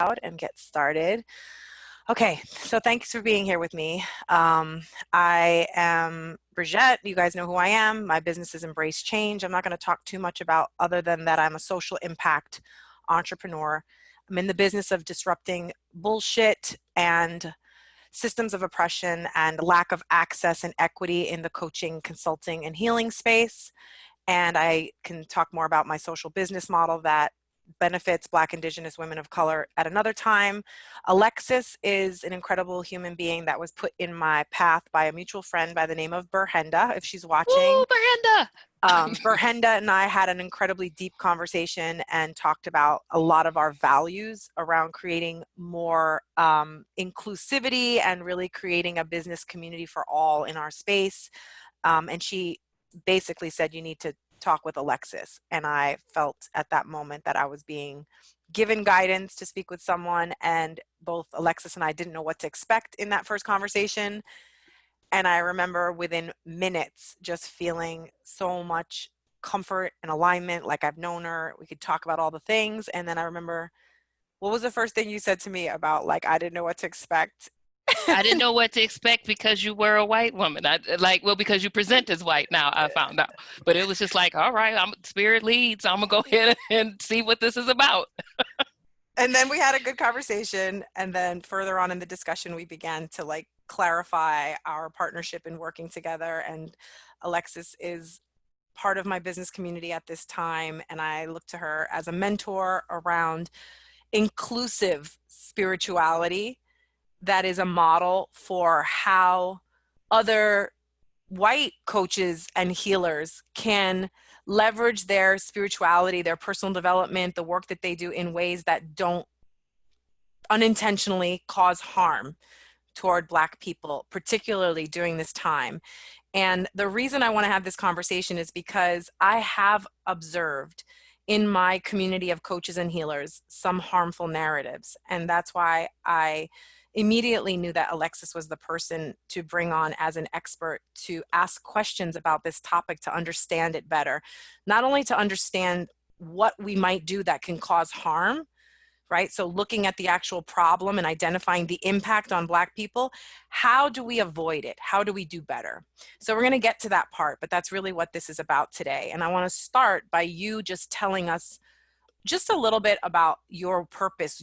out and get started. Okay, so thanks for being here with me. I am Brigette. You guys know who I am. My business is Embrace Change. I'm not going to talk too much about other than that I'm a social impact entrepreneur. I'm in the business of disrupting bullshit and systems of oppression and lack of access and equity in the coaching, consulting, and healing space. And I can talk more about my social business model that benefits Black, Indigenous women of color at another time. Alexis is an incredible human being that was put in my path by a mutual friend by the name of Berhenda, if she's watching. Ooh, Brenda! Berhenda and I had an incredibly deep conversation and talked about a lot of our values around creating more inclusivity and really creating a business community for all in our space. And she basically said, you need to talk with Alexis. And I felt at that moment that I was being given guidance to speak with someone, and both Alexis and I didn't know what to expect in that first conversation. And I remember within minutes just feeling so much comfort and alignment, like I've known her. We could talk about all the things. And then I remember, what was the first thing you said to me about, like, I didn't know what to expect? I didn't know what to expect because you were a white woman. Because you present as white now, I found out. But it was just like, all right, I'm spirit leads. I'm going to go ahead and see what this is about. And then we had a good conversation. And then further on in the discussion, we began to clarify our partnership in working together. And Alexis is part of my business community at this time. And I look to her as a mentor around inclusive spirituality that is a model for how other white coaches and healers can leverage their spirituality, their personal development, the work that they do in ways that don't unintentionally cause harm toward Black people, particularly during this time. And the reason I want to have this conversation is because I have observed in my community of coaches and healers some harmful narratives. And that's why I immediately knew that Alexis was the person to bring on as an expert to ask questions about this topic, to understand it better. Not only to understand what we might do that can cause harm, right? So looking at the actual problem and identifying the impact on Black people, how do we avoid it? How do we do better? So we're going to get to that part, but that's really what this is about today. And I want to start by you just telling us just a little bit about your purpose,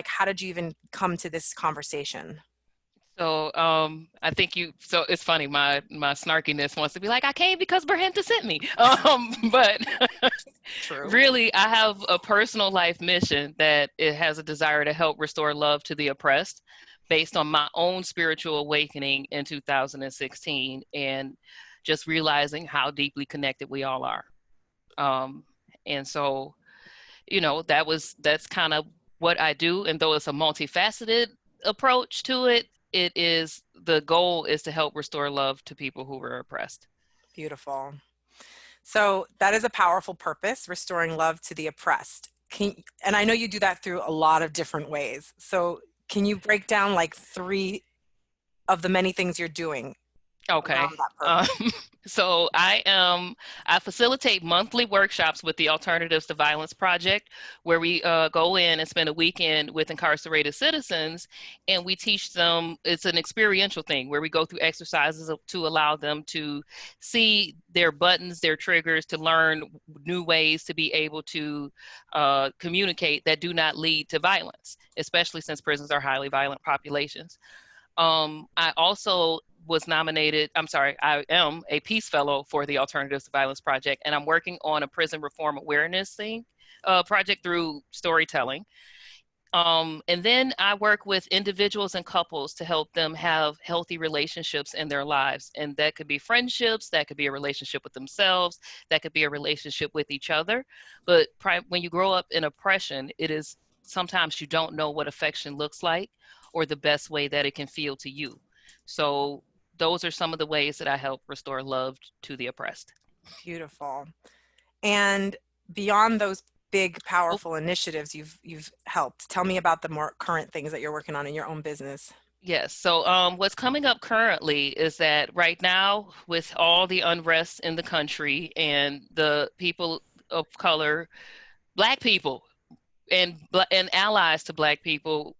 how did you even come to this conversation? So I think so it's funny, my snarkiness wants to be like, I came because Brenda sent me. But True. Really, I have a personal life mission that it has a desire to help restore love to the oppressed based on my own spiritual awakening in 2016 and just realizing how deeply connected we all are. And so, that's kind of what I do. And though it's a multifaceted approach to it, the goal is to help restore love to people who were oppressed. Beautiful. So that is a powerful purpose, restoring love to the oppressed. And I know you do that through a lot of different ways. So can you break down 3 of the many things you're doing? Okay. So I facilitate monthly workshops with the Alternatives to Violence Project, where we go in and spend a weekend with incarcerated citizens, and we teach them. It's an experiential thing where we go through exercises to allow them to see their buttons, their triggers, to learn new ways to be able to communicate that do not lead to violence, especially since prisons are highly violent populations. I also I am a Peace Fellow for the Alternatives to Violence Project, and I'm working on a prison reform awareness project through storytelling. And then I work with individuals and couples to help them have healthy relationships in their lives. And that could be friendships, that could be a relationship with themselves, that could be a relationship with each other. But when you grow up in oppression, sometimes you don't know what affection looks like or the best way that it can feel to you. So those are some of the ways that I help restore love to the oppressed. Beautiful. And beyond those big, powerful initiatives you've helped, tell me about the more current things that you're working on in your own business. Yes. So what's coming up currently is that right now, with all the unrest in the country and the people of color, Black people and allies to Black people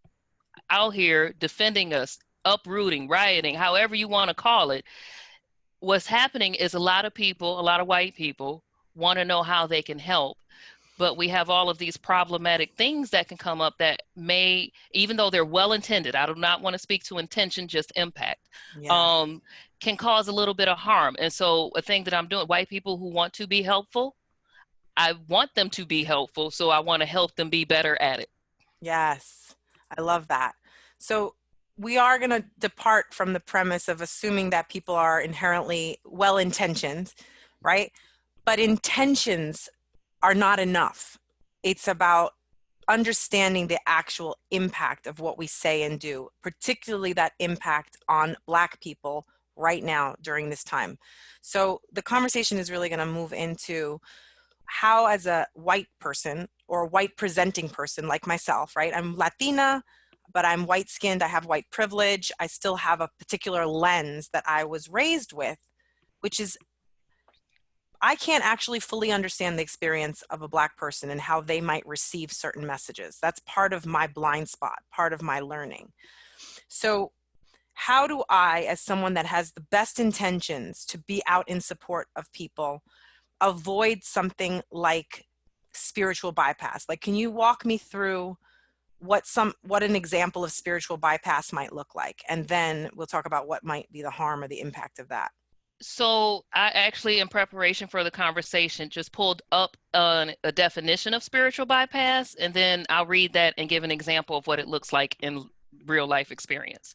out here defending us, uprooting, rioting, however you want to call it. What's happening is a lot of people, a lot of white people, want to know how they can help. But we have all of these problematic things that can come up that may, even though they're well intended, I do not want to speak to intention, just impact, Yes. um, can cause a little bit of harm. And so, a thing that I'm doing, white people who want to be helpful, I want them to be helpful, so I want to help them be better at it. Yes. I love that. So we are going to depart from the premise of assuming that people are inherently well intentioned, right? But intentions are not enough. It's about understanding the actual impact of what we say and do, particularly that impact on Black people right now during this time. So the conversation is really going to move into how, as a white person or white presenting person like myself, right? I'm Latina, but I'm white skinned. I have white privilege. I still have a particular lens that I was raised with, which is I can't actually fully understand the experience of a Black person and how they might receive certain messages. That's part of my blind spot, part of my learning. So how do I, as someone that has the best intentions to be out in support of people, avoid something like spiritual bypass? Like, can you walk me through what an example of spiritual bypass might look like? And then we'll talk about what might be the harm or the impact of that. So I actually, in preparation for the conversation, just pulled up a definition of spiritual bypass, and then I'll read that and give an example of what it looks like in real life experience.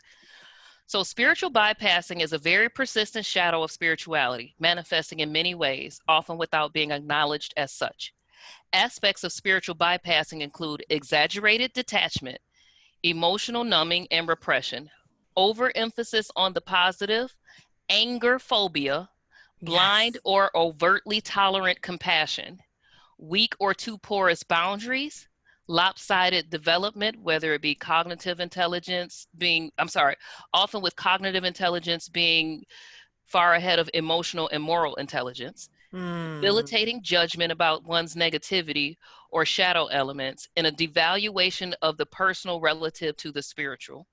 So spiritual bypassing is a very persistent shadow of spirituality, manifesting in many ways, often without being acknowledged as such. Aspects of spiritual bypassing include exaggerated detachment, emotional numbing and repression, overemphasis on the positive, anger phobia, blind Yes. or overtly tolerant compassion, weak or too porous boundaries, lopsided development, whether it be cognitive intelligence often with cognitive intelligence being far ahead of emotional and moral intelligence, Mm, debilitating judgment about one's negativity or shadow elements, and a devaluation of the personal relative to the spiritual,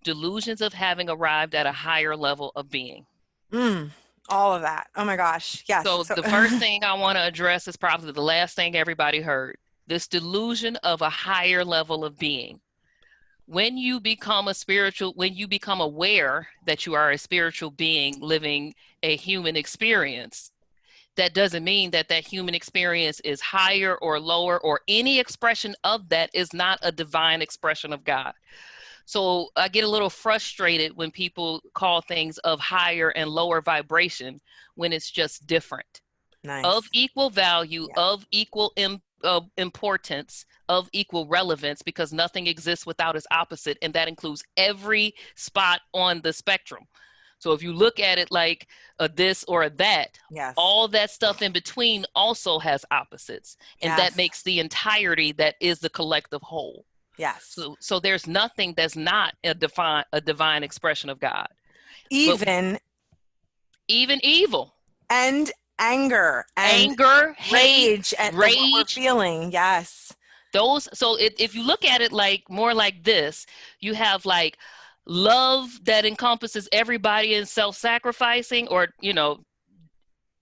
delusions of having arrived at a higher level of being. mm, all of that. Oh my gosh. Yes. So So, the first thing I want to address is probably the last thing everybody heard. This delusion of a higher level of being. When you become when you become aware that you are a spiritual being living a human experience, that doesn't mean that that human experience is higher or lower, or any expression of that is not a divine expression of God. So I get a little frustrated when people call things of higher and lower vibration when it's just different. Of nice. equal value, Yeah. of equal importance, of equal relevance, because nothing exists without its opposite, and that includes every spot on the spectrum. So if you look at it like a this or a that, Yes. all that stuff in between also has opposites, and that Yes. makes the entirety that is the collective whole. Yes. So there's nothing that's not a divine expression of God. But Even even evil, and anger and anger, hate, rage at the what we're rage, feeling. Yes. if you look at it like more like this, you have like love that encompasses everybody in self-sacrificing, or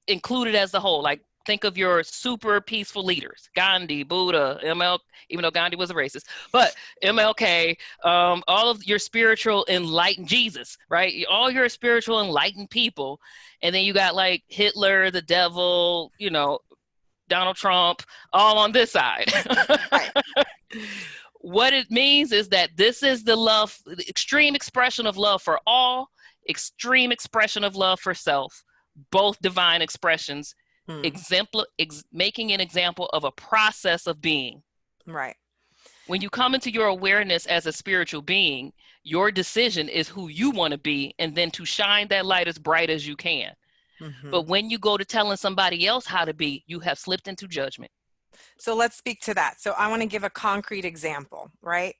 included as a whole. Like, think of your super peaceful leaders: Gandhi, Buddha, ML, even though Gandhi was a racist, but MLK, all of your spiritual enlightened, Jesus, right? All your spiritual enlightened people. And then you got like Hitler, the devil, Donald Trump, all on this side. Right. What it means is that this is the love, the extreme expression of love for all, extreme expression of love for self, both divine expressions, Hmm. making an example of a process of being. Right. When you come into your awareness as a spiritual being, your decision is who you want to be, and then to shine that light as bright as you can. Hmm. But when you go to telling somebody else how to be, you have slipped into judgment. So let's speak to that. So I want to give a concrete example, right?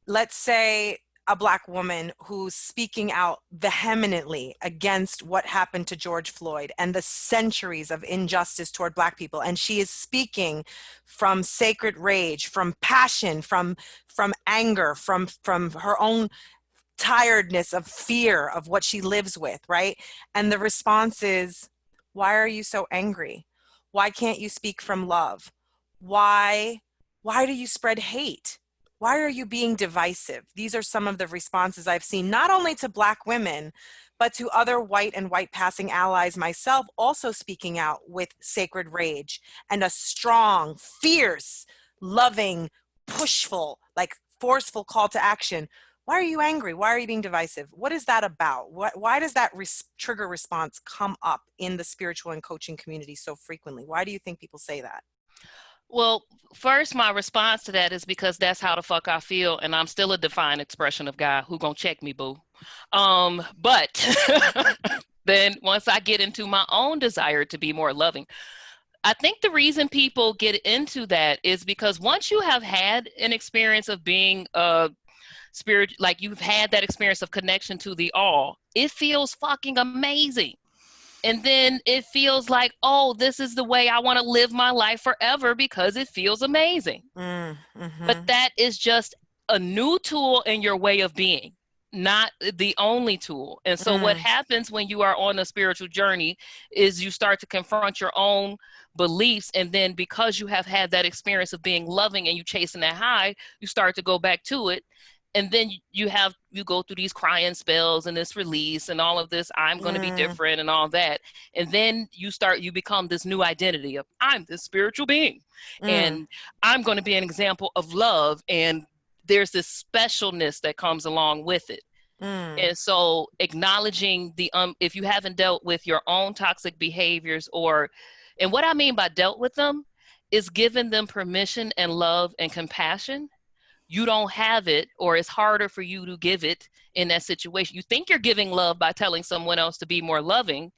Let's say a Black woman who's speaking out vehemently against what happened to George Floyd and the centuries of injustice toward Black people. And she is speaking from sacred rage, from passion, from anger, from her own tiredness of fear of what she lives with, right? And the response is, why are you so angry? Why can't you speak from love? Why do you spread hate? Why are you being divisive? These are some of the responses I've seen, not only to Black women, but to other white and white passing allies, myself also speaking out with sacred rage and a strong, fierce, loving, pushful, like forceful call to action. Why are you angry? Why are you being divisive? What is that about? Why does that trigger response come up in the spiritual and coaching community so frequently? Why do you think people say that? Well, first, my response to that is because that's how the fuck I feel, and I'm still a defined expression of God. Who gonna check me, boo? But then once I get into my own desire to be more loving, I think the reason people get into that is because once you have had an experience of being a spirit, like you've had that experience of connection to the all, it feels fucking amazing. And then it feels like, oh, this is the way I want to live my life forever because it feels amazing. But that is just a new tool in your way of being, not the only tool. And so what happens when you are on a spiritual journey is you start to confront your own beliefs. And then because you have had that experience of being loving and you chasing that high, you start to go back to it. And then you go through these crying spells and this release and all of this, I'm going to be different and all that. And then you become this new identity of, I'm this spiritual being and I'm going to be an example of love. And there's this specialness that comes along with it. And so acknowledging if you haven't dealt with your own toxic behaviors and what I mean by dealt with them is giving them permission and love and compassion. You don't have it, or it's harder for you to give it in that situation. You think you're giving love by telling someone else to be more loving,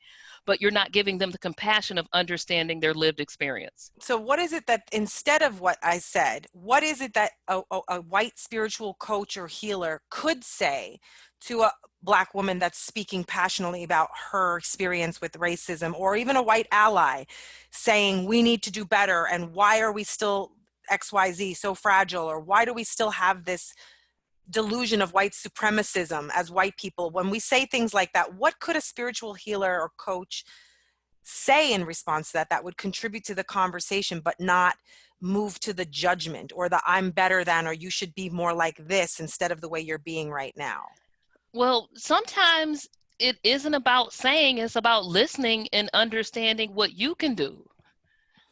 but you're not giving them the compassion of understanding their lived experience. So what is it that, instead of what I said, what is it that a white spiritual coach or healer could say to a Black woman that's speaking passionately about her experience with racism, or even a white ally saying we need to do better, and why are we still XYZ so fragile, or why do we still have this delusion of white supremacism as white people? When we say things like that, what could a spiritual healer or coach say in response to that would contribute to the conversation but not move to the judgment or the I'm better than, or you should be more like this instead of the way you're being right now? Well, sometimes it isn't about saying, it's about listening and understanding what you can do,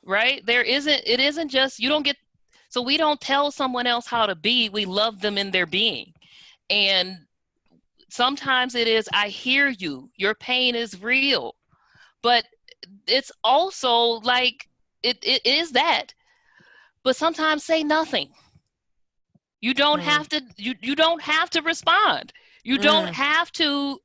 right? It isn't just, so we don't tell someone else how to be, we love them in their being. And sometimes it is, I hear you, your pain is real, but it's also like, it is that, but sometimes say nothing. You don't have to, you don't have to respond. You don't have to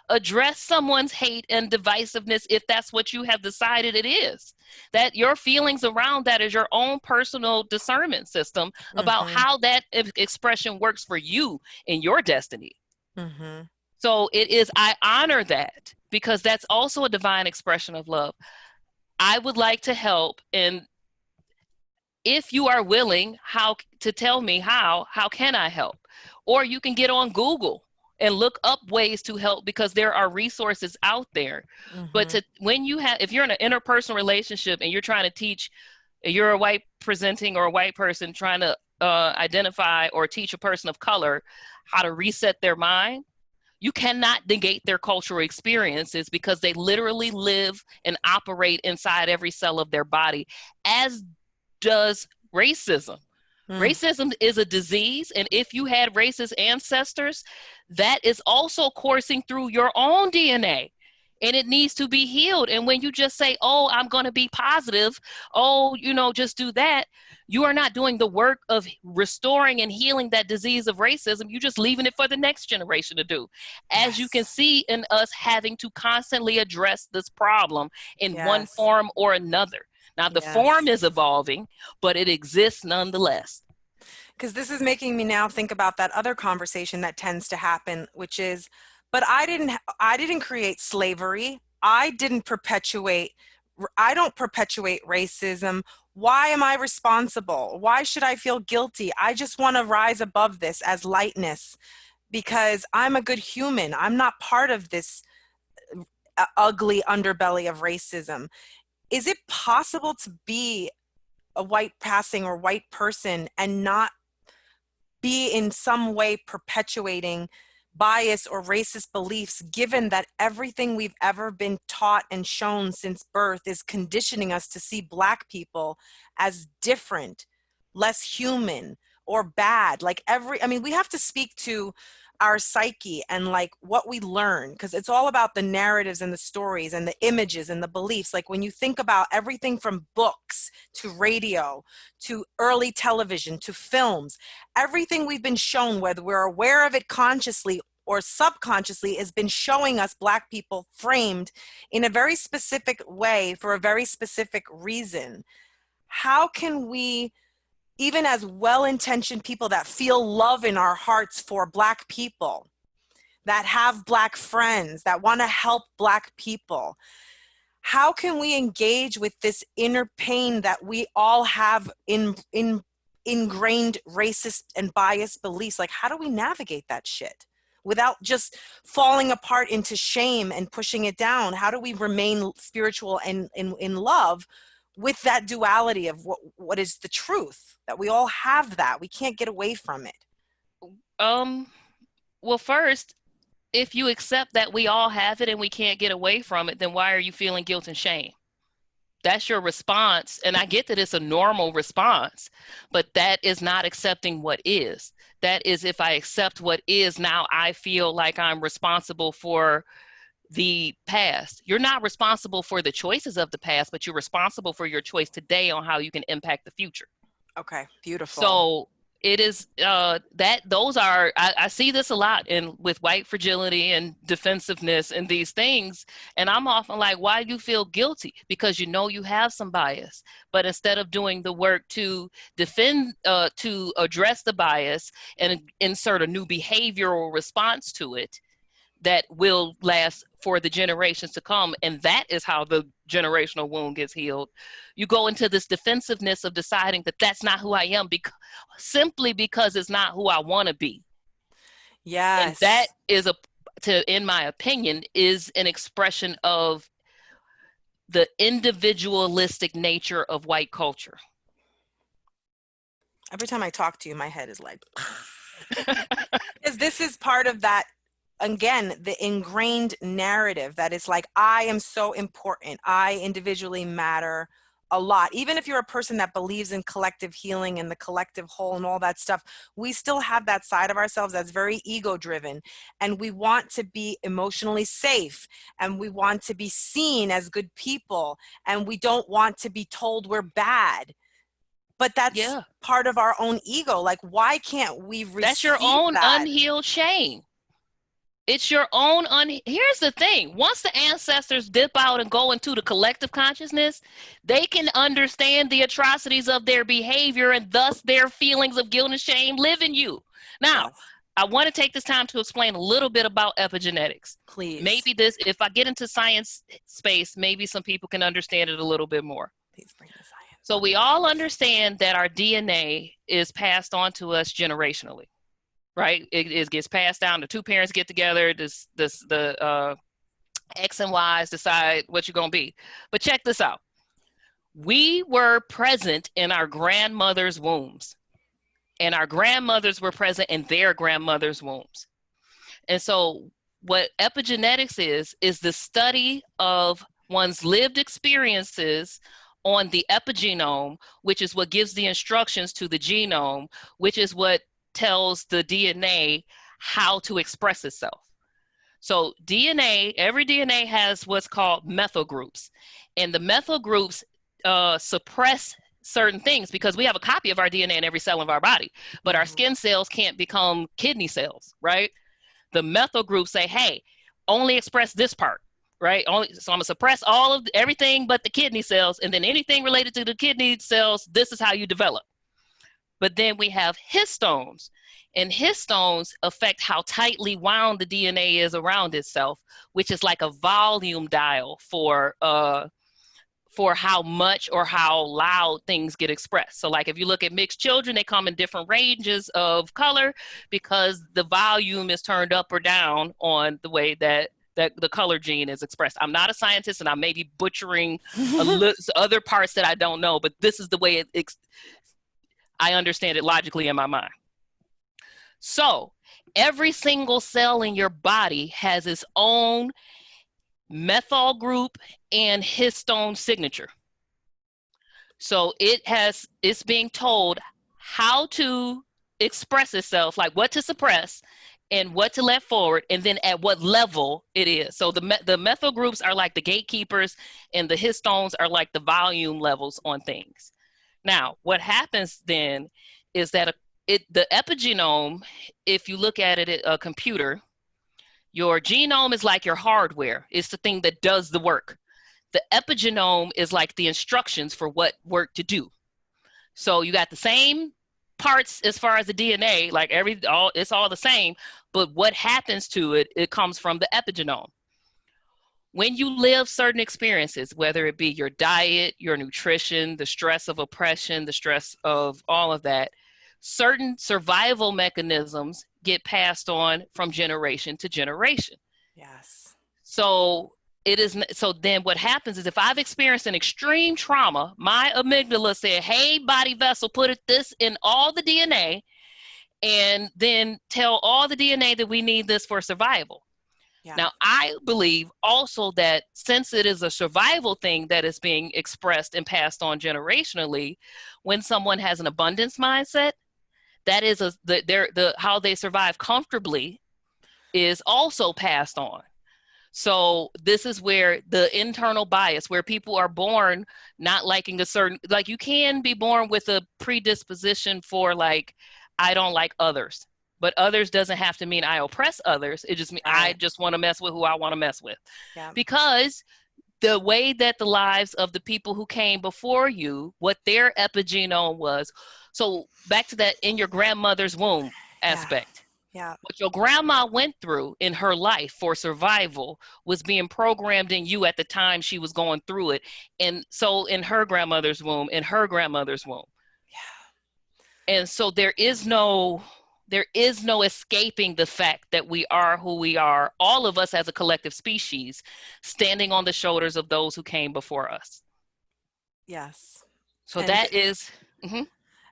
address someone's hate and divisiveness if that's what you have decided it is. That your feelings around that is your own personal discernment system about how that expression works for you in your destiny. So it is, I honor that because that's also a divine expression of love. I would like to help, and if you are willing to tell me how can I help? Or you can get on Google and look up ways to help because there are resources out there. But if you're in an interpersonal relationship and you're trying to teach, you're a white presenting or a white person trying to identify or teach a person of color how to reset their mind, you cannot negate their cultural experiences because they literally live and operate inside every cell of their body, as does racism. Racism is a disease, and if you had racist ancestors, that is also coursing through your own DNA, and it needs to be healed. And when you just say, oh, I'm going to be positive, oh, just do that, you are not doing the work of restoring and healing that disease of racism. You're just leaving it for the next generation to do. As you can see in us having to constantly address this problem in one form or another. Now, the form is evolving, but it exists nonetheless. Because this is making me now think about that other conversation that tends to happen, which is, but I didn't create slavery. I don't perpetuate racism. Why am I responsible? Why should I feel guilty? I just want to rise above this as lightness because I'm a good human. I'm not part of this ugly underbelly of racism. Is it possible to be a white passing or white person and not be in some way perpetuating bias or racist beliefs, given that everything we've ever been taught and shown since birth is conditioning us to see Black people as different, less human, or bad? We have to speak to our psyche and like what we learn, because it's all about the narratives and the stories and the images and the beliefs. Like when you think about everything from books to radio to early television to films, everything we've been shown, whether we're aware of it consciously or subconsciously, has been showing us Black people framed in a very specific way for a very specific reason. How can we, even as well-intentioned people that feel love in our hearts for Black people, that have Black friends, that want to help Black people, how can we engage with this inner pain that we all have in ingrained racist and biased beliefs? Like, how do we navigate that shit without just falling apart into shame and pushing it down? How do we remain spiritual and in love with that duality of what is the truth, that we all have, that we can't get away from it? Well, first, if you accept that we all have it and we can't get away from it, then why are you feeling guilt and shame? That's your response. And I get that it's a normal response, but that is not accepting what is. That is, if I accept what is, now I feel like I'm responsible for the past. You're not responsible for the choices of the past, but you're responsible for your choice today on how you can impact the future. Okay, beautiful. So it is I see this a lot with white fragility and defensiveness and these things. And I'm often like, why do you feel guilty? Because you know you have some bias. But instead of doing the work to defend, to address the bias and insert a new behavioral response to it that will last for the generations to come, and that is how the generational wound gets healed, you go into this defensiveness of deciding that that's not who I am, simply because it's not who I want to be. Yes. And that is in my opinion, is an expression of the individualistic nature of white culture. Every time I talk to you, my head is like, because this is part of that, again, the ingrained narrative that is like, I am so important. I individually matter a lot. Even if you're a person that believes in collective healing and the collective whole and all that stuff, we still have that side of ourselves that's very ego driven. And we want to be emotionally safe, and we want to be seen as good people, and we don't want to be told we're bad. But that's part of our own ego. Like, why can't we receive that? That's your own unhealed shame. It's your own here's the thing. Once the ancestors dip out and go into the collective consciousness, they can understand the atrocities of their behavior, and thus their feelings of guilt and shame live in you. Now, I want to take this time to explain a little bit about epigenetics. Please. Maybe if I get into science space, maybe some people can understand it a little bit more. Please bring the science. So we all understand that our DNA is passed on to us generationally. Right, it gets passed down. The two parents get together. The X and Y's decide what you're gonna be. But check this out: we were present in our grandmother's wombs, and our grandmothers were present in their grandmother's wombs. And so, what epigenetics is the study of one's lived experiences on the epigenome, which is what gives the instructions to the genome, which is what tells the DNA how to express itself. So every DNA has what's called methyl groups, and the methyl groups suppress certain things because we have a copy of our DNA in every cell of our body, but our skin cells can't become kidney cells, right? The methyl groups say, hey, only express this part, right? So I'm gonna suppress everything but the kidney cells, and then anything related to the kidney cells, this is how you develop. But then we have histones, and histones affect how tightly wound the DNA is around itself, which is like a volume dial for how much or how loud things get expressed. So like if you look at mixed children, they come in different ranges of color because the volume is turned up or down on the way that the color gene is expressed. I'm not a scientist, and I may be butchering other parts that I don't know, but this is the way I understand it logically in my mind. So every single cell in your body has its own methyl group and histone signature. So it's being told how to express itself, like what to suppress and what to let forward, and then at what level it is. So the methyl groups are like the gatekeepers, and the histones are like the volume levels on things. Now, what happens then is that the epigenome, if you look at it at a computer, your genome is like your hardware. It's the thing that does the work. The epigenome is like the instructions for what work to do. So you got the same parts as far as the DNA, like it's all the same, but what happens to it, it comes from the epigenome. When you live certain experiences, whether it be your diet, your nutrition, the stress of oppression, the stress of all of that, certain survival mechanisms get passed on from generation to generation. Yes. So then what happens is if I've experienced an extreme trauma, my amygdala said, hey, body vessel, put this in all the DNA and then tell all the DNA that we need this for survival. Yeah. Now, I believe also that since it is a survival thing that is being expressed and passed on generationally, when someone has an abundance mindset, that is how they survive comfortably is also passed on. So this is where the internal bias, where people are born not liking a certain, like you can be born with a predisposition for like, I don't like others, but others doesn't have to mean I oppress others. It just means I just want to mess with who I want to mess with. Yeah. Because the way that the lives of the people who came before you, what their epigenome was. So back to that in your grandmother's womb aspect. Yeah. What your grandma went through in her life for survival was being programmed in you at the time she was going through it. And so in her grandmother's womb, Yeah. And so there is no escaping the fact that we are who we are, all of us as a collective species, standing on the shoulders of those who came before us. Yes. So that is...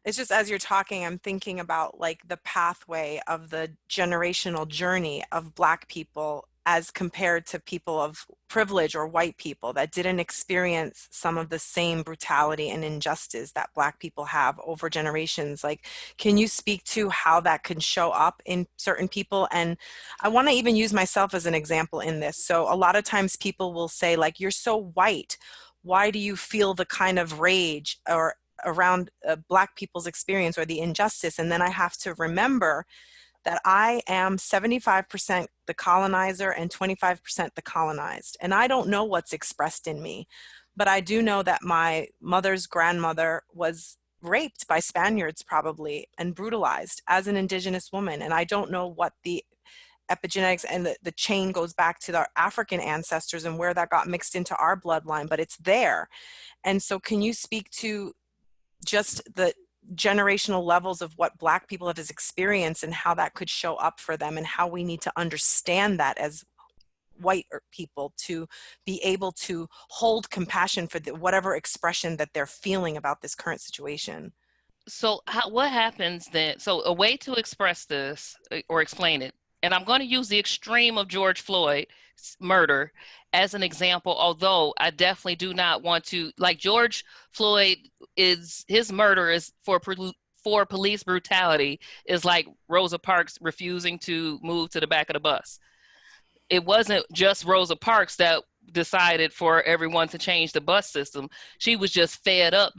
It's just as you're talking, I'm thinking about like the pathway of the generational journey of Black people as compared to people of privilege or white people that didn't experience some of the same brutality and injustice that Black people have over generations. Like, can you speak to how that can show up in certain people? And I want to even use myself as an example in this. So a lot of times people will say like, you're so white. Why do you feel the kind of rage or around Black people's experience or the injustice? And then I have to remember that I am 75% the colonizer and 25% the colonized. And I don't know what's expressed in me, but I do know that my mother's grandmother was raped by Spaniards probably and brutalized as an Indigenous woman. And I don't know what the epigenetics and the chain goes back to our African ancestors and where that got mixed into our bloodline, but it's there. And so can you speak to just the generational levels of what Black people have experienced and how that could show up for them and how we need to understand that as white people to be able to hold compassion for whatever expression that they're feeling about this current situation? So what happens then? So a way to express this or explain it, and I'm going to use the extreme of George Floyd's murder as an example, although I definitely do not want to, like George Floyd his murder is for police brutality is like Rosa Parks refusing to move to the back of the bus. It wasn't just Rosa Parks that decided for everyone to change the bus system. She was just fed up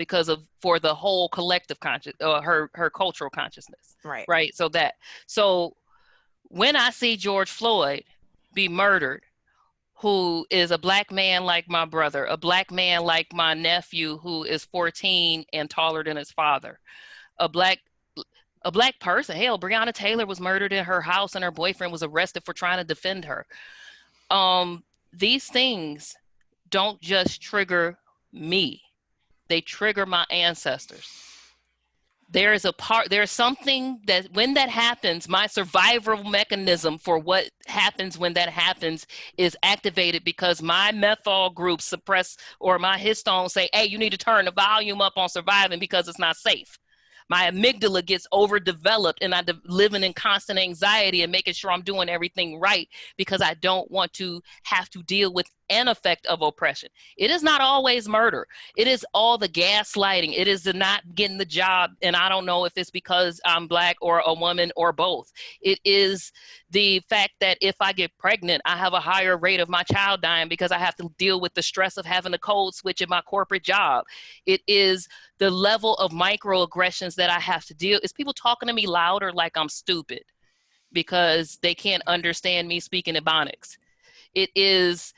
for the whole collective her cultural consciousness. Right. So when I see George Floyd be murdered, who is a Black man like my brother, a Black man like my nephew who is 14 and taller than his father, a Black a Black person. Hell, Breonna Taylor was murdered in her house and her boyfriend was arrested for trying to defend her. These things don't just trigger me, they trigger my ancestors. There's something that when that happens, my survival mechanism for what happens when that happens is activated because my methyl group suppress, or my histones say, hey, you need to turn the volume up on surviving because it's not safe. My amygdala gets overdeveloped and living in constant anxiety and making sure I'm doing everything right because I don't want to have to deal with an effect of oppression. It is not always murder. It is all the gaslighting. It is the not getting the job. And I don't know if it's because I'm Black or a woman or both. It is the fact that if I get pregnant, I have a higher rate of my child dying because I have to deal with the stress of having a code switch in my corporate job. It is the level of microaggressions that I have to deal. Is people talking to me louder like I'm stupid because they can't understand me speaking Ebonics. It is,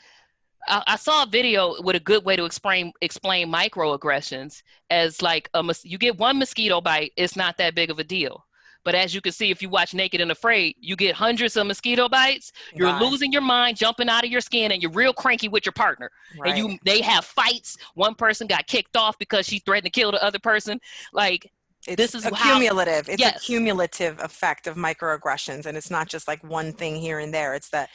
I saw a video with a good way to explain microaggressions as like you get one mosquito bite, it's not that big of a deal. But as you can see, if you watch Naked and Afraid, you get hundreds of mosquito bites, you're Die. losing your mind, jumping out of your skin, and you're real cranky with your partner. Right. And they have fights. One person got kicked off because she threatened to kill the other person. Like, this is It's how, a yes. cumulative effect of microaggressions, and it's not just like one thing here and there. It's that.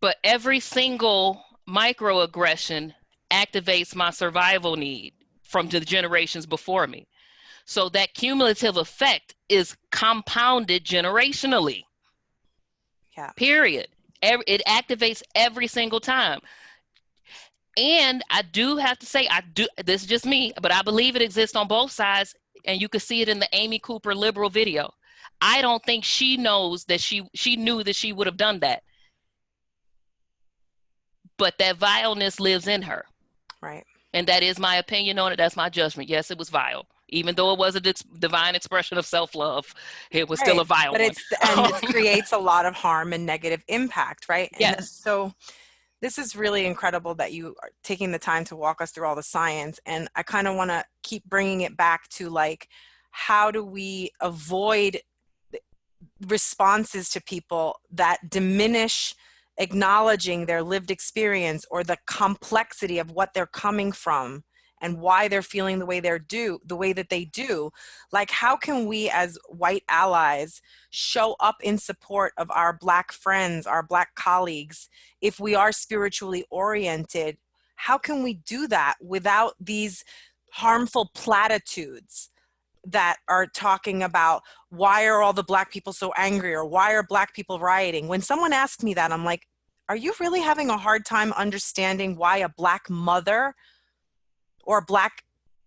But every single microaggression activates my survival need from the generations before me. So that cumulative effect is compounded generationally. Yeah. Period. It activates every single time. And I do have to say, this is just me, but I believe it exists on both sides. And you can see it in the Amy Cooper liberal video. I don't think she knows that she knew that she would have done that. But that vileness lives in her. Right. And that is my opinion on it. That's my judgment. Yes, it was vile. Even though it was a divine expression of self-love, it was still a vile one. And it creates a lot of harm and negative impact, right? And Yes. so this is really incredible that you are taking the time to walk us through all the science. And I kind of want to keep bringing it back to like, how do we avoid responses to people that diminish acknowledging their lived experience or the complexity of what they're coming from and why they're feeling the way that they do. Like, how can we as white allies show up in support of our Black friends, our Black colleagues, if we are spiritually oriented? How can we do that without these harmful platitudes that are talking about why are all the Black people so angry, or why are Black people rioting? When someone asks me that, I'm like, are you really having a hard time understanding why a Black mother or a Black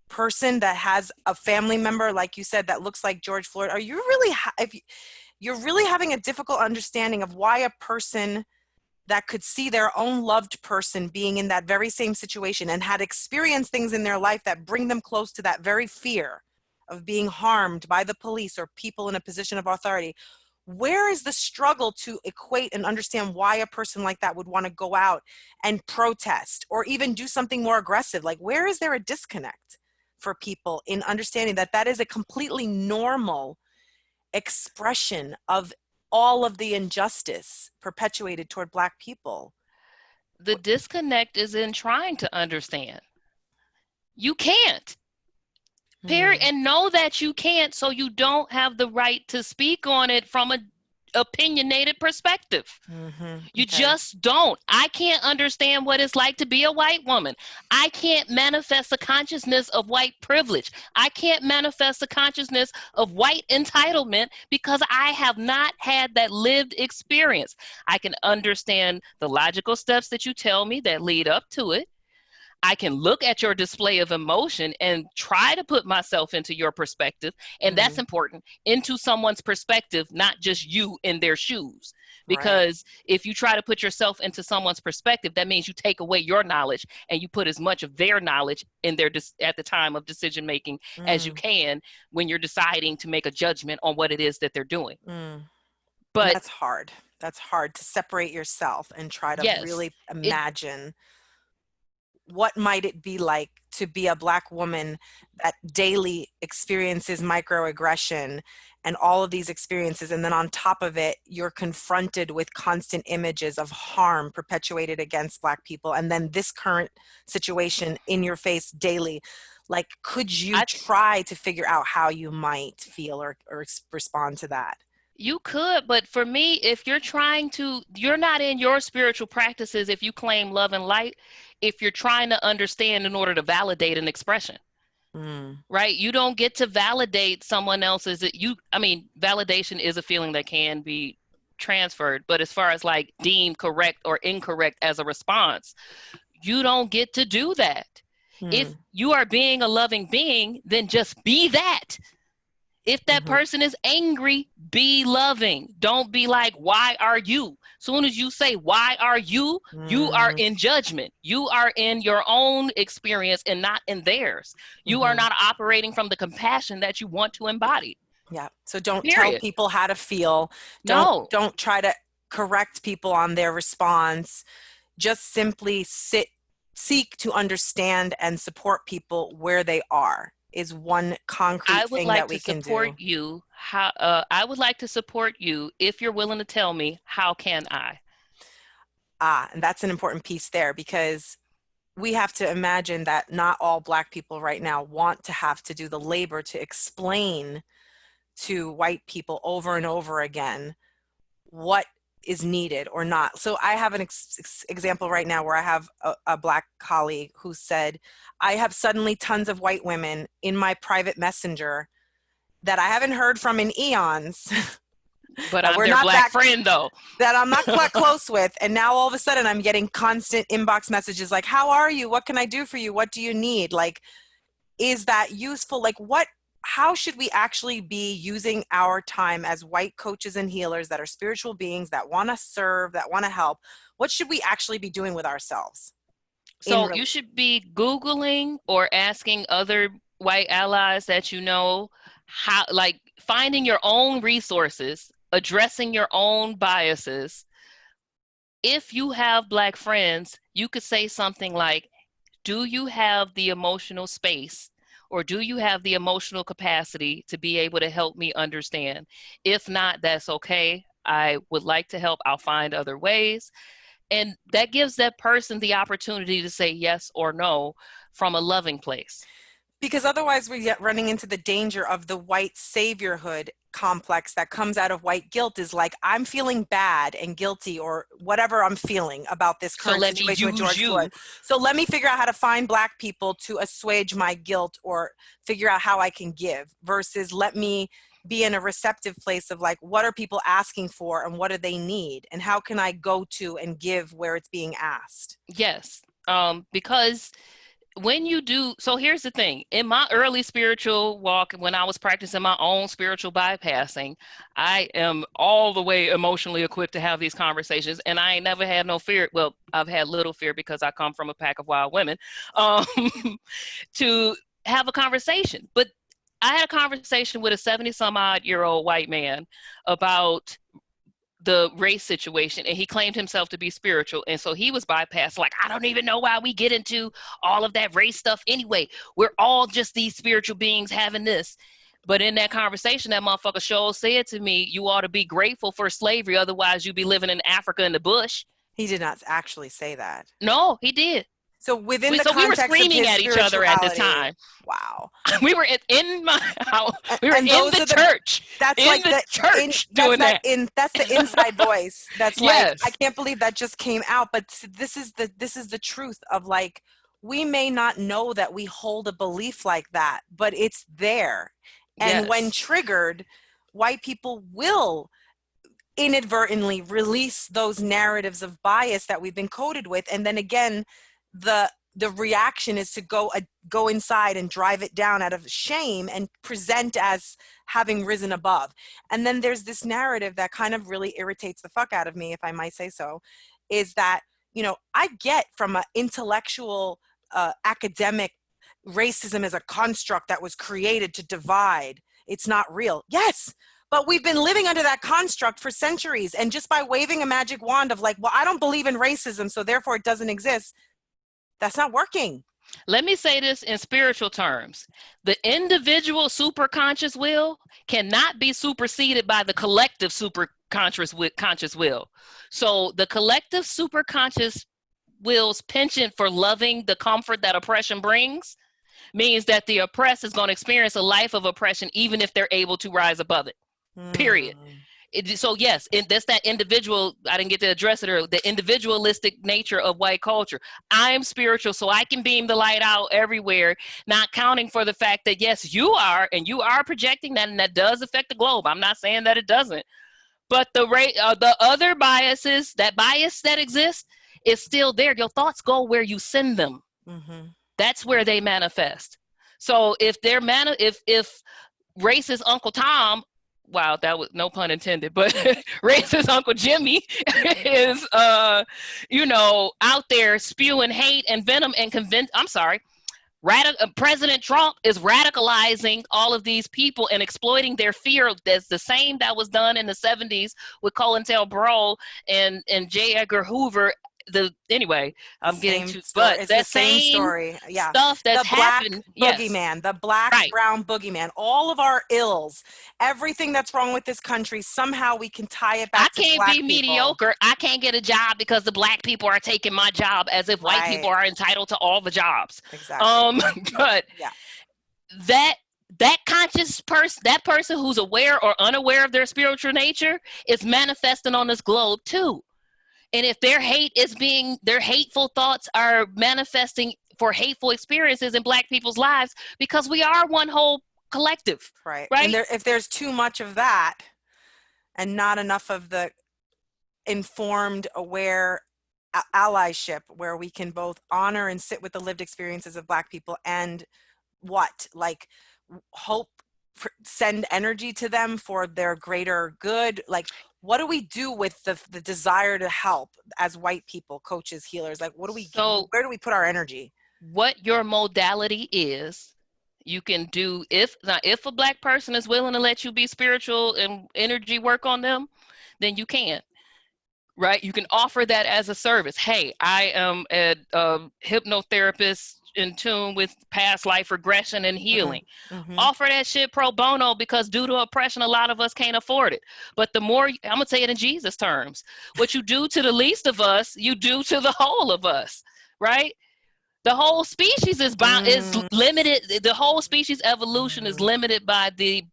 person that has a family member, like you said, that looks like George Floyd, are you really, if you're really having a difficult understanding of why a person that could see their own loved person being in that very same situation and had experienced things in their life that bring them close to that very fear of being harmed by the police or people in a position of authority, where is the struggle to equate and understand why a person like that would want to go out and protest or even do something more aggressive? Like, where is there a disconnect for people in understanding that that is a completely normal expression of all of the injustice perpetuated toward Black people? The disconnect is in trying to understand. You can't. Period. And know that you can't, so you don't have the right to speak on it from an opinionated perspective. You just don't. I can't understand what it's like to be a white woman. I can't manifest a consciousness of white privilege. I can't manifest a consciousness of white entitlement because I have not had that lived experience. I can understand the logical steps that you tell me that lead up to it. I can look at your display of emotion and try to put myself into your perspective. And that's important, into someone's perspective, not just you in their shoes. Because if you try to put yourself into someone's perspective, that means you take away your knowledge and you put as much of their knowledge in their at the time of decision making as you can when you're deciding to make a judgment on what it is that they're doing. But that's hard. That's hard to separate yourself and try to really imagine what might it be like to be a Black woman that daily experiences microaggression and all of these experiences, and then on top of it you're confronted with constant images of harm perpetuated against Black people, and then this current situation in your face daily. Like, could you I try to figure out how you might feel or respond to that? You could, but for me, if you're not in your spiritual practices if you claim love and light, if you're trying to understand in order to validate an expression, Mm, right? You don't get to validate someone else's, validation is a feeling that can be transferred, but as far as like deemed correct or incorrect as a response, you don't get to do that. If mm, you are being a loving being, then just be that. If that mhm, person is angry, be loving. Don't be like, why are you? Soon as you say, why are you? You are mm, in judgment. You are in your own experience and not in theirs. You are mhm. not operating from the compassion that you want to embody. Yeah. So don't tell Period. people how to feel. Don't No, don't try to correct people on their response. Just simply seek to understand and support people where they are is one I concrete would thing like that to we can support do. you. I would like to support you if you're willing to tell me, how can I? And that's an important piece there, because we have to imagine that not all Black people right now want to have to do the labor to explain to white people over and over again what is needed or not. So I have an example right now where I have a Black colleague who said, I have suddenly tons of white women in my private messenger that I haven't heard from in eons, But that I'm we're their not Black that friend, though. that I'm not quite close with. And now all of a sudden I'm getting constant inbox messages like, how are you? What can I do for you? What do you need? Like, is that useful? Like, how should we actually be using our time as white coaches and healers that are spiritual beings that want to serve, that want to help? What should we actually be doing with ourselves in So you should be Googling or asking other white allies that you know, how, like finding your own resources, addressing your own biases. If you have Black friends, you could say something like, do you have the emotional space or do you have the emotional capacity to be able to help me understand? If not, that's okay. I would like to help. I'll find other ways. And that gives that person the opportunity to say yes or no from a loving place. because otherwise we get running into the danger of the white saviorhood complex that comes out of white guilt, is like, I'm feeling bad and guilty or whatever I'm feeling about this So current let me situation with use George Floyd. you. So let me figure out how to find Black people to assuage my guilt or figure out how I can give, versus let me be in a receptive place of like, what are people asking for and what do they need and how can I go to and give where it's being asked. Yes. Because when you do, so here's the thing. In my early spiritual walk, when I was practicing my own spiritual bypassing, I am all the way emotionally equipped to have these conversations, and I ain't never had no fear. Well, I've had little fear because I come from a pack of wild women, um, to have a conversation. But I had a conversation with a 70 some odd year old white man about the race situation, and he claimed himself to be spiritual, and so he was bypassed like, I don't even know why we get into all of that race stuff anyway. We're all just these spiritual beings having this. But in that conversation, that motherfucker sure said to me, you ought to be grateful for slavery, otherwise you'd be living in Africa in the bush. He did not actually say that. No, he did. So within we, the so we were context of screaming his at each other at the spirituality, time. wow. We were in my house. We were And in those the are church, that's in like the church doing that. that's the inside voice that's like, I Yes, can't believe that just came out, but this is the truth of like, we may not know that we hold a belief like that, but it's there. And when yes, triggered, white people will inadvertently release those narratives of bias that we've been coded with, and then again the reaction is to go inside and drive it down out of shame and present as having risen above. And then there's this narrative that kind of really irritates the fuck out of me, if I might say so, is that, I get from an intellectual academic, racism is a construct that was created to divide, it's not real. Yes, but we've been living under that construct for centuries. And just by waving a magic wand of like, well, I don't believe in racism, so therefore it doesn't exist, That's not working. Let me say this in spiritual terms. The individual superconscious will cannot be superseded by the collective conscious will. So the collective superconscious will's penchant for loving the comfort that oppression brings means that the oppressed is going to experience a life of oppression even if they're able to rise above it. Period. So yes, that's that individual. I didn't get to address it earlier. The individualistic nature of white culture. I am spiritual, so I can beam the light out everywhere, not counting for the fact that yes, you are, and you are projecting that, and that does affect the globe. I'm not saying that it doesn't, but the other biases, that bias that exists, is still there. Your thoughts go where you send them. Mm-hmm. That's where they manifest. So if if racist Uncle Tom, wow, that was no pun intended, but racist Uncle Jimmy is, out there spewing hate and venom and President Trump is radicalizing all of these people and exploiting their fear. That's the same that was done in the 70s with COINTELPRO and J. Edgar Hoover. Anyway, I'm getting to, but it's the that same same story. Yeah. stuff that's The black happened. Yes, boogeyman, the black right. brown boogeyman, all of our ills, everything that's wrong with this country, somehow we can tie it I back to can't black be people. mediocre. I can't get a job because the black people are taking my job, as if white people are entitled to all the jobs. Exactly. But yeah. that conscious person, that person who's aware or unaware of their spiritual nature, is manifesting on this globe too. And if their hateful thoughts are manifesting for hateful experiences in black people's lives, because we are one whole collective. Right. Right. And if there's too much of that and not enough of the informed, aware allyship where we can both honor and sit with the lived experiences of black people and hope, send energy to them for their greater good. Like, what do we do with the desire to help as white people, coaches, healers? Like, where do we put our energy? What your modality is, you can do. If a black person is willing to let you be spiritual and energy work on them, then you can. Right? You can offer that as a service. Hey, I am a hypnotherapist in tune with past life regression and healing. Mm-hmm. Offer that shit pro bono, because due to oppression, a lot of us can't afford it. But the more, I'm going to say it in Jesus terms, what you do to the least of us, you do to the whole of us, right? The whole species is limited. The whole species evolution is limited by the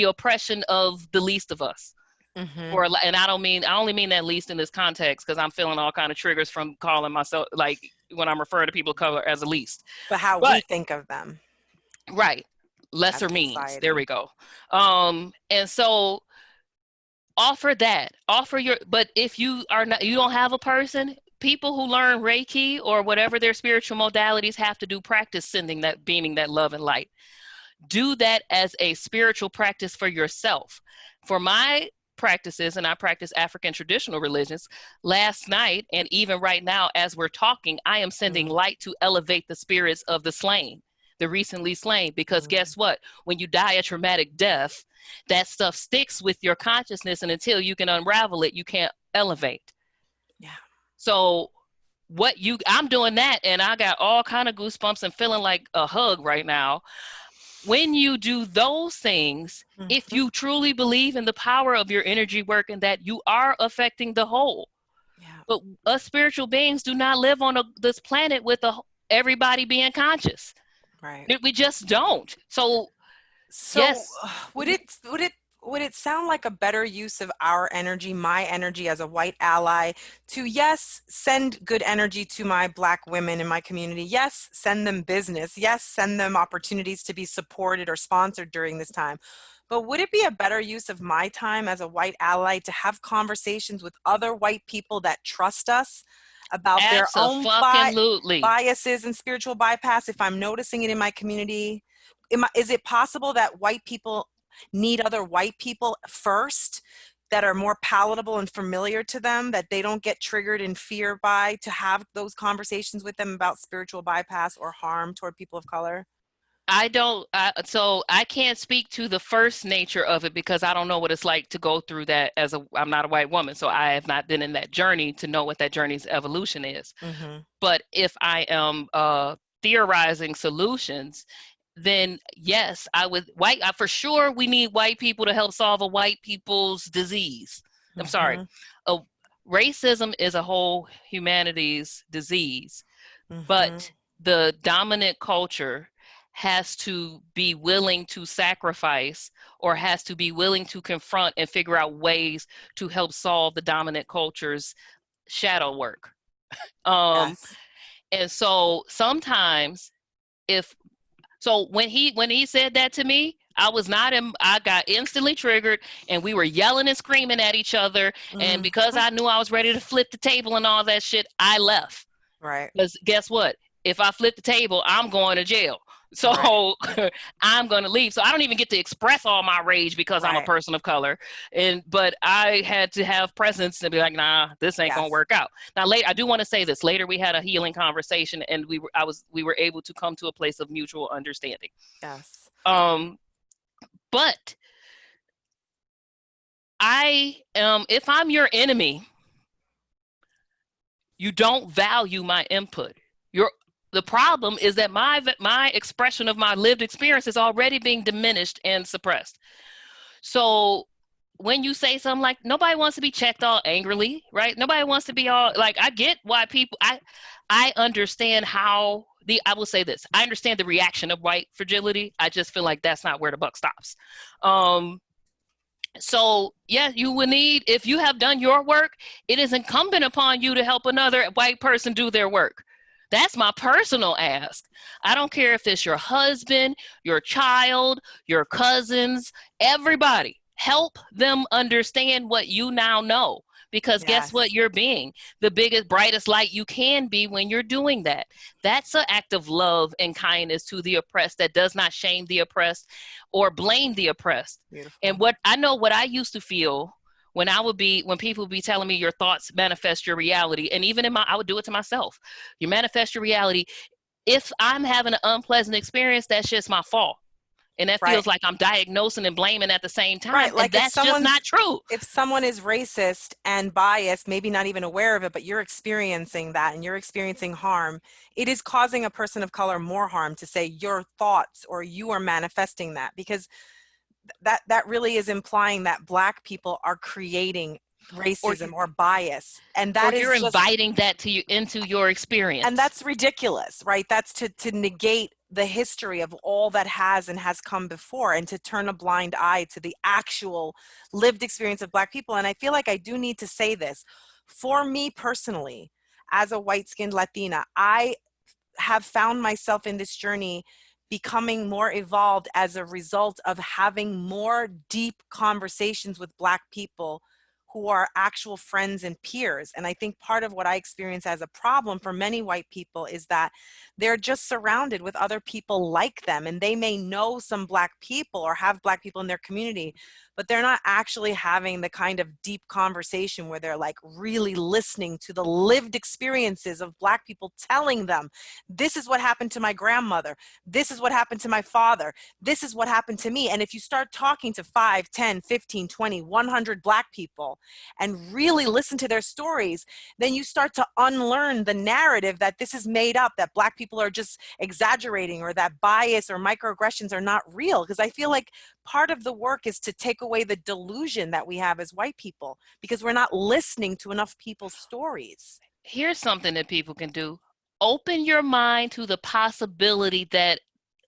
oppression of the least of us. Mm-hmm. And I only mean that least in this context, because I'm feeling all kind of triggers from calling myself, like when I'm referring to people of color as a least. But how we think of them. Right. Lesser means. There we go. And so offer that. But if you don't have a person, people who learn Reiki or whatever their spiritual modalities have to do practice beaming that love and light. Do that as a spiritual practice for yourself. For my practices, and I practice African traditional religions, last night and even right now as we're talking, I am sending light to elevate the spirits of the slain, the recently slain, because guess what? When you die a traumatic death, that stuff sticks with your consciousness, and until you can unravel it, you can't elevate. Yeah. So I'm doing that, and I got all kind of goosebumps and feeling like a hug right now. When you do those things, if you truly believe in the power of your energy work and that you are affecting the whole. Yeah. But us spiritual beings do not live on this planet with everybody being conscious. Right. We just don't. So yes. Would it sound like a better use of our energy, my energy as a white ally, to, yes, send good energy to my black women in my community, yes, send them business, yes, send them opportunities to be supported or sponsored during this time, but would it be a better use of my time as a white ally to have conversations with other white people that trust us about their own biases and spiritual bypass if I'm noticing it in my community? Is it possible that white people need other white people first that are more palatable and familiar to them, that they don't get triggered in fear by, to have those conversations with them about spiritual bypass or harm toward people of color? So I can't speak to the first nature of it because I don't know what it's like to go through that I'm not a white woman, so I have not been in that journey to know what that journey's evolution is. Mm-hmm. But if I am theorizing solutions, then yes, for sure we need white people to help solve a white people's disease. I'm sorry. Mm-hmm. Uh, Racism is a whole humanities disease, Mm-hmm. but the dominant culture has to be willing to sacrifice or has to be willing to confront and figure out ways to help solve the dominant culture's shadow work. Um, Yes. and so sometimes if when he said that to me, I got instantly triggered and we were yelling and screaming at each other. And Mm. because I knew I was ready to flip the table and all that shit, I left. Right. Because guess what? If I flip the table, I'm going to jail. Right. So I'm going to leave. So I don't even get to express all my rage because I'm a Right. person of color. But I had to have presence to be like, nah, this ain't going to Yes. work out. Now later, I do want to say this. Later, we had a healing conversation, and we were able to come to a place of mutual understanding. Yes. Um, but if I'm your enemy, you don't value my input. The problem is that my expression of my lived experience is already being diminished and suppressed. So when you say something like nobody wants to be checked all angrily, right? Nobody wants to be all like, I get why I understand I will say this. I understand the reaction of white fragility. I just feel like that's not where the buck stops. So yeah, you will need, if you have done your work, it is incumbent upon you to help another white person do their work. That's my personal ask. I don't care if it's your husband, your child, your cousins, everybody. Help them understand what you now know. Because guess what? Yes. You're being the biggest, brightest light you can be when you're doing that. That's an act of love and kindness to the oppressed that does not shame the oppressed or blame the oppressed. And Beautiful. what I used to feel when people would be telling me your thoughts manifest your reality, and even I would do it to myself. You manifest your reality. If I'm having an unpleasant experience, that's just my fault. And that Right. feels like I'm diagnosing and blaming at the same time. Right. And Like that's just not true. if someone is racist and biased, maybe not even aware of it, but you're experiencing that and you're experiencing harm, it is causing a person of color more harm to say your thoughts or you are manifesting that, because that really is implying that Black people are creating Or racism you or bias. And or that you're is just, inviting that to you into your and experience. that's ridiculous, right? That's to negate the history of all that has and has come before, and to turn a blind eye to the actual lived experience of Black people. And I feel like I do need to say this. For me personally, as a white-skinned Latina, I have found myself in this journey becoming more evolved as a result of having more deep conversations with Black people who are actual friends and peers. And I think part of what I experience as a problem for many white people is that they're just surrounded with other people like them, and they may know some Black people or have Black people in their community, but they're not actually having the kind of deep conversation where they're like really listening to the lived experiences of Black people telling them, this is what happened to my grandmother, this is what happened to my father, this is what happened to me. And if you start talking to 5, 10, 15, 20, 100 Black people and really listen to their stories, then you start to unlearn the narrative that this is made up, that Black people are just exaggerating, or that bias or microaggressions are not real. Because I feel like part of the work is to take away the delusion that we have as white people, because we're not listening to enough people's stories. Here's something that people can do. Open your mind to the possibility that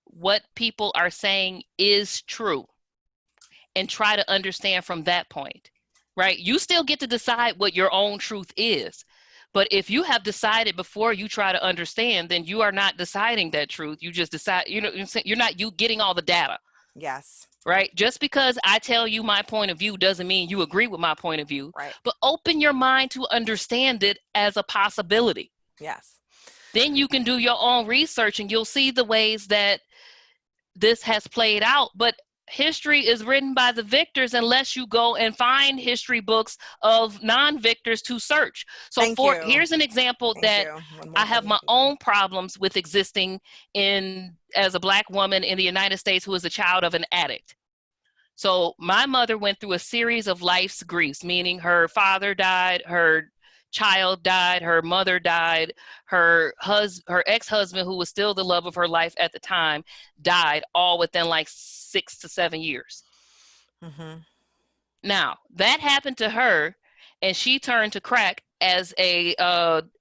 what people are saying is true, and try to understand from that point, right? You still get to decide what your own truth is. But if you have decided before you try to understand, then you are not deciding that truth. You just decide, you're not you getting all the data, Yes. right? Just because I tell you my point of view doesn't mean you agree with my point of view, Right. but open your mind to understand it as a possibility. Yes. Then you can do your own research and you'll see the ways that this has played out. But history is written by the victors unless you go and find history books of non-victors to search. So Thank you. here's an example Thank that you. One I more have thing. my Thank you. own problems with existing in as a Black woman in the United States who is a child of an addict. So my mother went through a series of life's griefs, meaning her father died, her child died, her mother died, her ex-husband, who was still the love of her life at the time, died, all within like 6 to 7 years. Mm-hmm. Now, that happened to her, and she turned to crack as a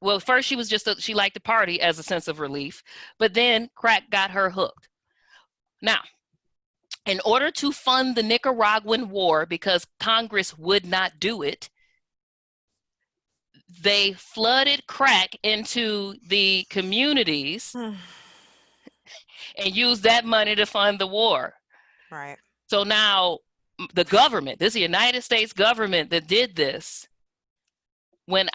well, first she was she liked to party as a sense of relief, but then crack got her hooked. Now, in order to fund the Nicaraguan war, because Congress would not do it, they flooded crack into the communities and used that money to fund the war. Right. So now the government, this is the United States government that did this. When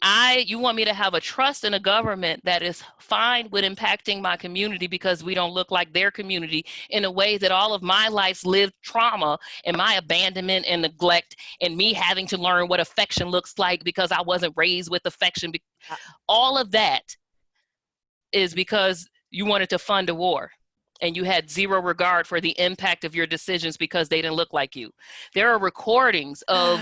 you want me to have a trust in a government that is fine with impacting my community because we don't look like their community, in a way that all of my life's lived trauma and my abandonment and neglect and me having to learn what affection looks like because I wasn't raised with affection, all of that is because you wanted to fund a war and you had zero regard for the impact of your decisions because they didn't look like you. There are recordings of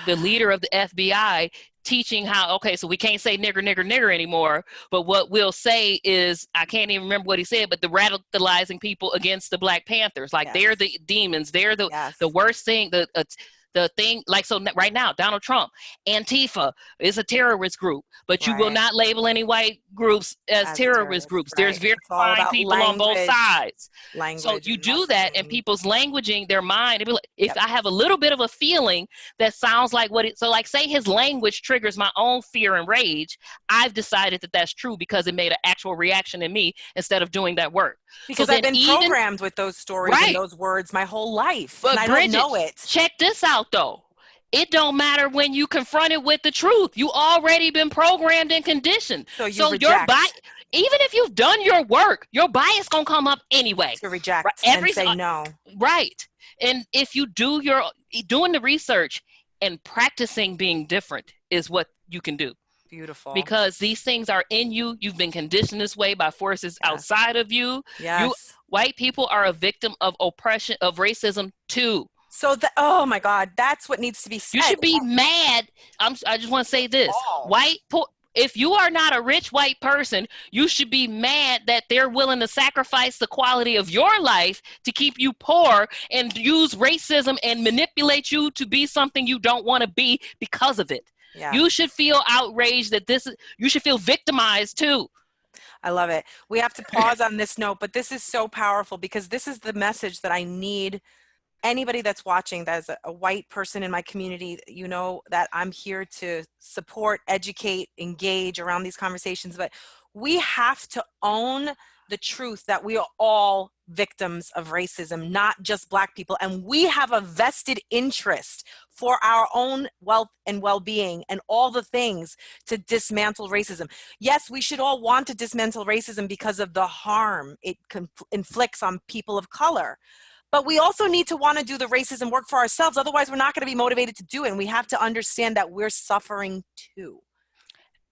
the leader of the FBI teaching how, okay, so we can't say nigger, nigger, nigger anymore, but what we'll say is, I can't even remember what he said, but the radicalizing people against the Black Panthers, like Yes. they're the demons, they're the Yes. worst thing, the thing, like, so right now, Donald Trump, Antifa is a terrorist group, but you will Right. not label any white groups as As terrorist terrorists. groups. There's Right. very It's all fine about people on both language, sides. So language you and do that, and messaging. people's languaging their mind. If Yep. I have a little bit of a feeling that sounds like what it, so like say his language triggers my own fear and rage, I've decided that that's true because it made an actual reaction in me instead of doing that work. So Because I've then been even, programmed with those stories and right, those words my whole life, and but I don't Bridget, know it. check this out though. It don't matter when you confront it with the truth. You already been programmed and conditioned. So you So your body, reject, even if you've done your work, your bias gonna come up anyway. to Right? reject and say no. Right. And if you doing the research and practicing being different is what you can do, Beautiful. because these things are in you. You've been conditioned this way by forces Yes. outside of you. You Yes. white people are a victim of oppression, of racism too. So oh my God, that's what needs to be You said. should be mad. I just want to say this. All. If you are not a rich white person, you should be mad that they're willing to sacrifice the quality of your life to keep you poor and use racism and manipulate you to be something you don't want to be because of it. Yes. You should feel outraged you should feel victimized too. I love it. We have to pause on this note, but this is so powerful because this is the message that I need anybody that's watching that is a white person in my community, you know that I'm here to support, educate, engage around these conversations, but we have to own the truth that we are all victims of racism, not just Black people, and we have a vested interest for our own wealth and well-being and all the things to dismantle racism. Yes, we should all want to dismantle racism because of the harm it inflicts on people of color. But we also need to want to do the racism work for ourselves. Otherwise, we're not going to be motivated to do it. And we have to understand that we're suffering too.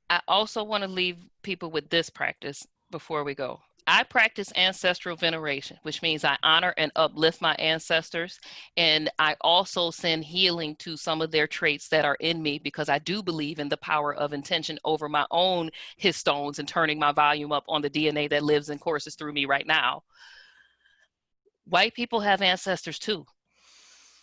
I also want to leave people with this practice before we go. I practice ancestral veneration, which means I honor and uplift my ancestors. And I also send healing to some of their traits that are in me, because I do believe in the power of intention over my own histones and turning my volume up on the DNA that lives and courses through me right now. White people have ancestors too.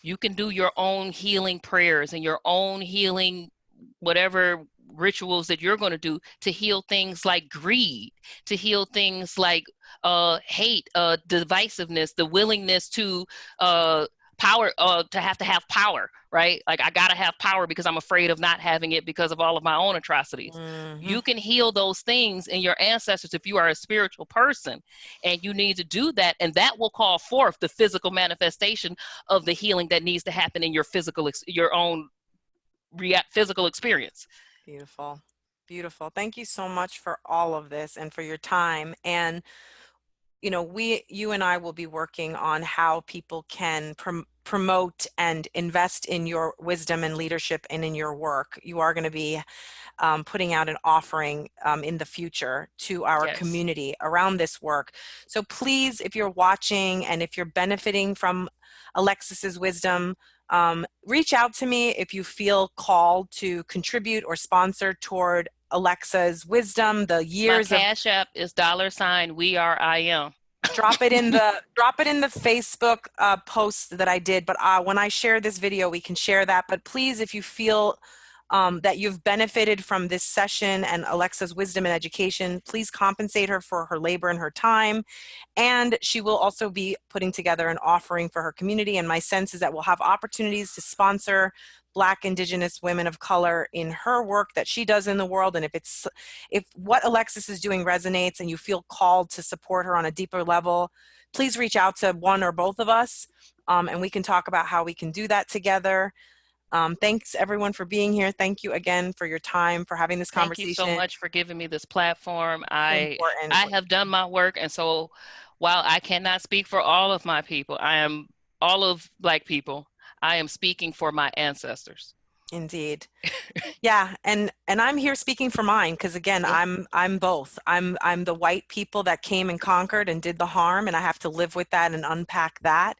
You can do your own healing prayers and your own healing, whatever rituals that you're going to do to heal things like greed, to heal things like hate, divisiveness, the willingness to power, to have power, right? Like, I got to have power because I'm afraid of not having it because of all of my own atrocities. Mm-hmm. You can heal those things in your ancestors if you are a spiritual person, and you need to do that. And that will call forth the physical manifestation of the healing that needs to happen in your your own physical experience. Beautiful. Beautiful. Thank you so much for all of this and for your time. And you know, you and I will be working on how people can promote and invest in your wisdom and leadership and in your work. You are going to be putting out an offering in the future to our Yes. community around this work. So please, if you're watching and if you're benefiting from Alexis's wisdom, reach out to me if you feel called to contribute or sponsor toward Alexa's wisdom, the My years of. Cash App is $WeAreIM. Drop it in the Facebook post that I did. But when I share this video, we can share that. But please, if you feel that you've benefited from this session and Alexa's wisdom and education, please compensate her for her labor and her time. And she will also be putting together an offering for her community. And my sense is that we'll have opportunities to sponsor Black, Indigenous women of color in her work that she does in the world. And if what Alexis is doing resonates and you feel called to support her on a deeper level, please reach out to one or both of us, and we can talk about how we can do that together. Thanks everyone for being here. Thank you again for your time, for having this Thank you so conversation. much for giving me this platform. So I important. have done my work, and so while I cannot speak for all of my people, I am all of Black people. I am speaking for my ancestors. Indeed. Yeah, and I'm here speaking for mine because again, Yeah. I'm both. I'm the white people that came and conquered and did the harm, and I have to live with that and unpack that.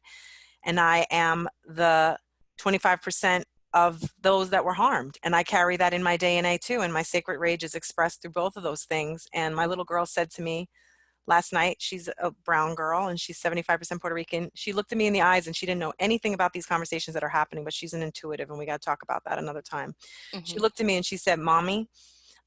And I am the 25% of those that were harmed, and I carry that in my DNA too. And my sacred rage is expressed through both of those things. And my little girl said to me last night, she's a brown girl and she's 75% Puerto Rican. She looked at me in the eyes and she didn't know anything about these conversations that are happening, but she's an intuitive and we got to talk about that another time. She Hmm. looked at me and she said, Mommy,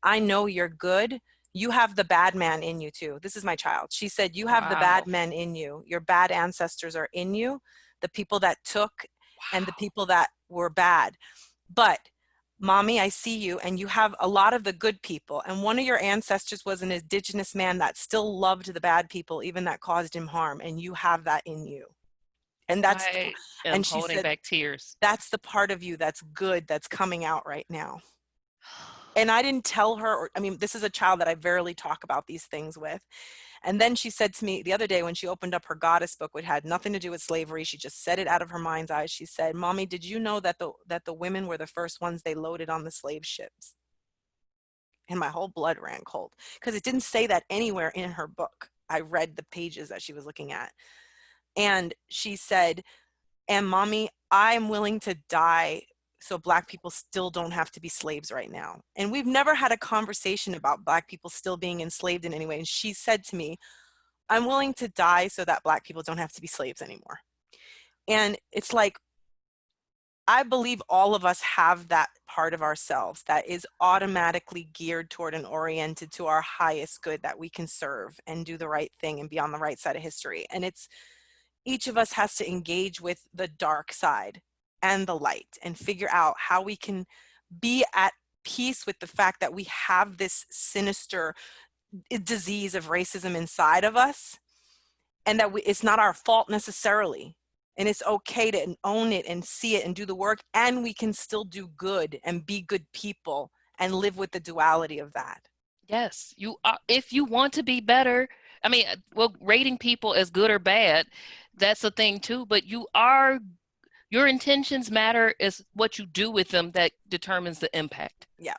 I know you're good. You have the bad man in you too. This is my child. She said, you have the bad Wow. men in you. Your bad ancestors are in you, the people that took and the Wow. people that were bad. But Mommy, I see you, and you have a lot of the good people. And one of your ancestors was an indigenous man that still loved the bad people, even that caused him harm. And you have that in you. And I am and she holding said, back tears. that's the part of you that's good, that's coming out right now. And I didn't tell her, I mean, this is a child that I rarely talk about these things with. And then she said to me the other day when she opened up her goddess book, which had nothing to do with slavery, she just said it out of her mind's eye. She said, Mommy, did you know that the women were the first ones they loaded on the slave ships? And my whole blood ran cold because it didn't say that anywhere in her book. I read the pages that she was looking at. And she said, and Mommy, I'm willing to die so Black people still don't have to be slaves right now. And we've never had a conversation about Black people still being enslaved in any way. And she said to me, I'm willing to die so that Black people don't have to be slaves anymore. And it's like, I believe all of us have that part of ourselves that is automatically geared toward and oriented to our highest good, that we can serve and do the right thing and be on the right side of history. And it's each of us has to engage with the dark side and the light and figure out how we can be at peace with the fact that we have this sinister disease of racism inside of us, and that it's not our fault necessarily. And it's okay to own it and see it and do the work, and we can still do good and be good people and live with the duality of that. Yes, you are. If you want to be better, I mean, well, rating people as good or bad, that's a thing too. But your intentions matter. Is what you do with them that determines the impact. Yeah.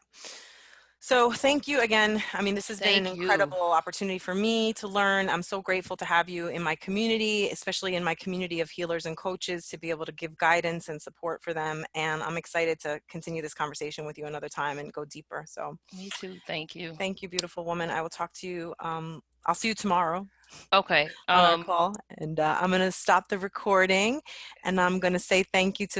So thank you again. I mean, this has been an Thank you. incredible opportunity for me to learn. I'm so grateful to have you in my community, especially in my community of healers and coaches, to be able to give guidance and support for them. And I'm excited to continue this conversation with you another time and go deeper. So Me too. Thank you. thank you, beautiful woman. I will talk to you. I'll see you tomorrow Okay. on our call. And I'm going to stop the recording and I'm going to say thank you to